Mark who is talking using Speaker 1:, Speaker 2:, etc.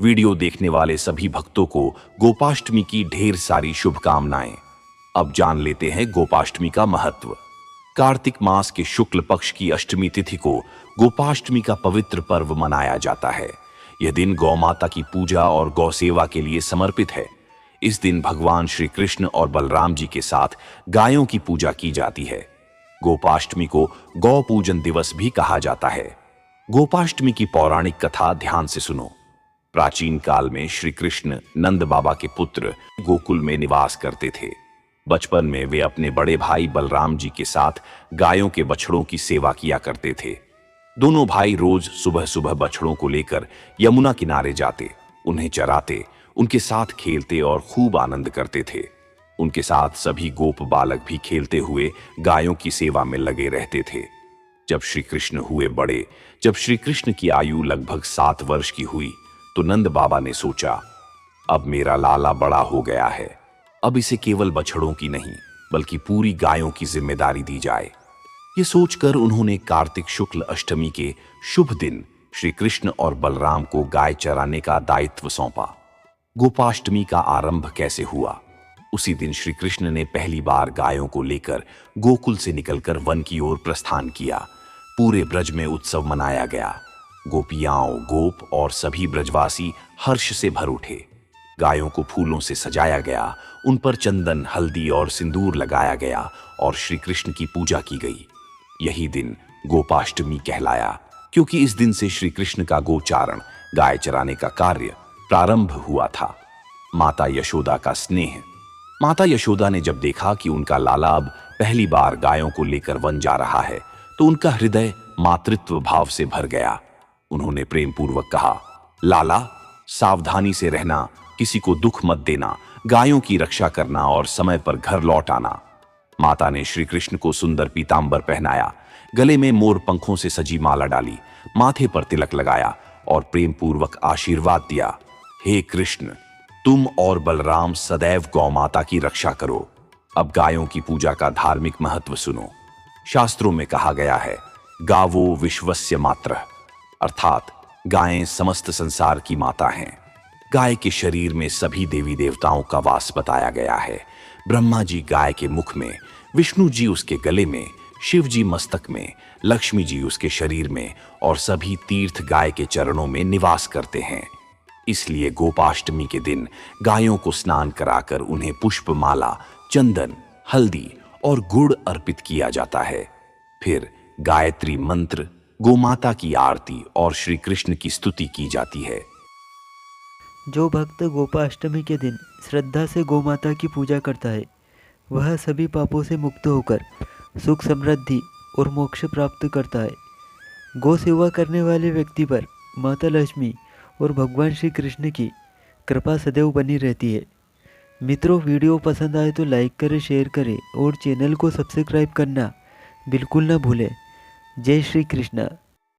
Speaker 1: Video देखने वाले सभी भक्तों को गोपाष्टमी की ढेर सारी शुभकामनाएं। अब जान लेते हैं गोपाष्टमी का महत्व। कार्तिक मास के शुक्ल पक्ष की अष्टमी तिथि को गोपाष्टमी का पवित्र पर्व मनाया जाता है। यह दिन गौ माता की पूजा और गौ सेवा के लिए समर्पित है। इस दिन भगवान श्री कृष्ण और बलराम जी के साथ गायों की पूजा की जाती है। गोपाष्टमी को गौ पूजन दिवस भी कहा जाता है। गोपाष्टमी की पौराणिक कथा ध्यान से सुनो। प्राचीन काल में श्री कृष्ण नंद बाबा के पुत्र गोकुल में निवास करते थे। बचपन में वे अपने बड़े भाई बलराम जी के साथ गायों के बछड़ों की सेवा किया करते थे। दोनों भाई रोज सुबह सुबह बछड़ों को लेकर यमुना किनारे जाते, उन्हें चराते, उनके साथ खेलते और खूब आनंद करते थे। उनके साथ सभी गोप बालक भी खेलते हुए गायों की सेवा में लगे रहते थे। जब श्री कृष्ण हुए बड़े, जब श्री कृष्ण की आयु लगभग 7 वर्ष की हुई, तो नंद बाबा ने सोचा, अब मेरा लाला बड़ा हो गया है, अब इसे केवल बछड़ों की नहीं बल्कि पूरी गायों की जिम्मेदारी दी जाए। ये सोचकर उन्होंने कार्तिक शुक्ल अष्टमी के शुभ दिन श्री कृष्ण और बलराम को गाय चराने का दायित्व सौंपा। गोपाष्टमी का आरंभ कैसे हुआ? उसी दिन श्री कृष्ण ने पहली बार गायों को लेकर गोकुल से निकलकर वन की ओर प्रस्थान किया। पूरे ब्रज में उत्सव मनाया गया। गोपियाओं, गोप और सभी ब्रजवासी हर्ष से भर उठे। गायों को फूलों से सजाया गया, उन पर चंदन, हल्दी और सिंदूर लगाया गया और श्री कृष्ण की पूजा की गई। यही दिन गोपाष्टमी कहलाया, क्योंकि इस दिन से श्री कृष्ण का गोचारण, गाय चराने का कार्य प्रारंभ हुआ था। माता यशोदा का स्नेह। माता यशोदा ने जब देखा कि उनका लाला अब पहली बार गायों को लेकर वन जा रहा है, तो उनका हृदय मातृत्व भाव से भर गया। उन्होंने प्रेम पूर्वक कहा, लाला, सावधानी से रहना, किसी को दुख मत देना, गायों की रक्षा करना और समय पर घर लौट आना। माता ने श्री कृष्ण को सुंदर पीतांबर पहनाया, गले में मोर पंखों से सजी माला डाली, माथे पर तिलक लगाया और प्रेम पूर्वक आशीर्वाद दिया, हे कृष्ण, तुम और बलराम सदैव गौ माता की रक्षा करो। अब गायों की पूजा का धार्मिक महत्व सुनो। शास्त्रों में कहा गया है, गावो विश्वस्य मात्रः, अर्थात गायें समस्त संसार की माता हैं। गाय के शरीर में सभी देवी देवताओं का वास बताया गया है। ब्रह्मा जी गाय के मुख में, विष्णु जी उसके गले में, शिव जी मस्तक में, लक्ष्मी जी उसके शरीर में और सभी तीर्थ गाय के चरणों में निवास करते हैं। इसलिए गोपाष्टमी के दिन गायों को स्नान कराकर उन्हें पुष्पमाला, चंदन, हल्दी और गुड़ अर्पित किया जाता है। फिर गायत्री मंत्र, गोमाता की आरती और श्री कृष्ण की स्तुति की जाती है।
Speaker 2: जो भक्त गोपाष्टमी के दिन श्रद्धा से गोमाता की पूजा करता है, वह सभी पापों से मुक्त होकर सुख, समृद्धि और मोक्ष प्राप्त करता है। गौ सेवा करने वाले व्यक्ति पर माता लक्ष्मी और भगवान श्री कृष्ण की कृपा सदैव बनी रहती है। मित्रों, वीडियो पसंद आए तो लाइक करें, शेयर करें और चैनल को सब्सक्राइब करना बिल्कुल ना भूलें। जय श्री कृष्ण।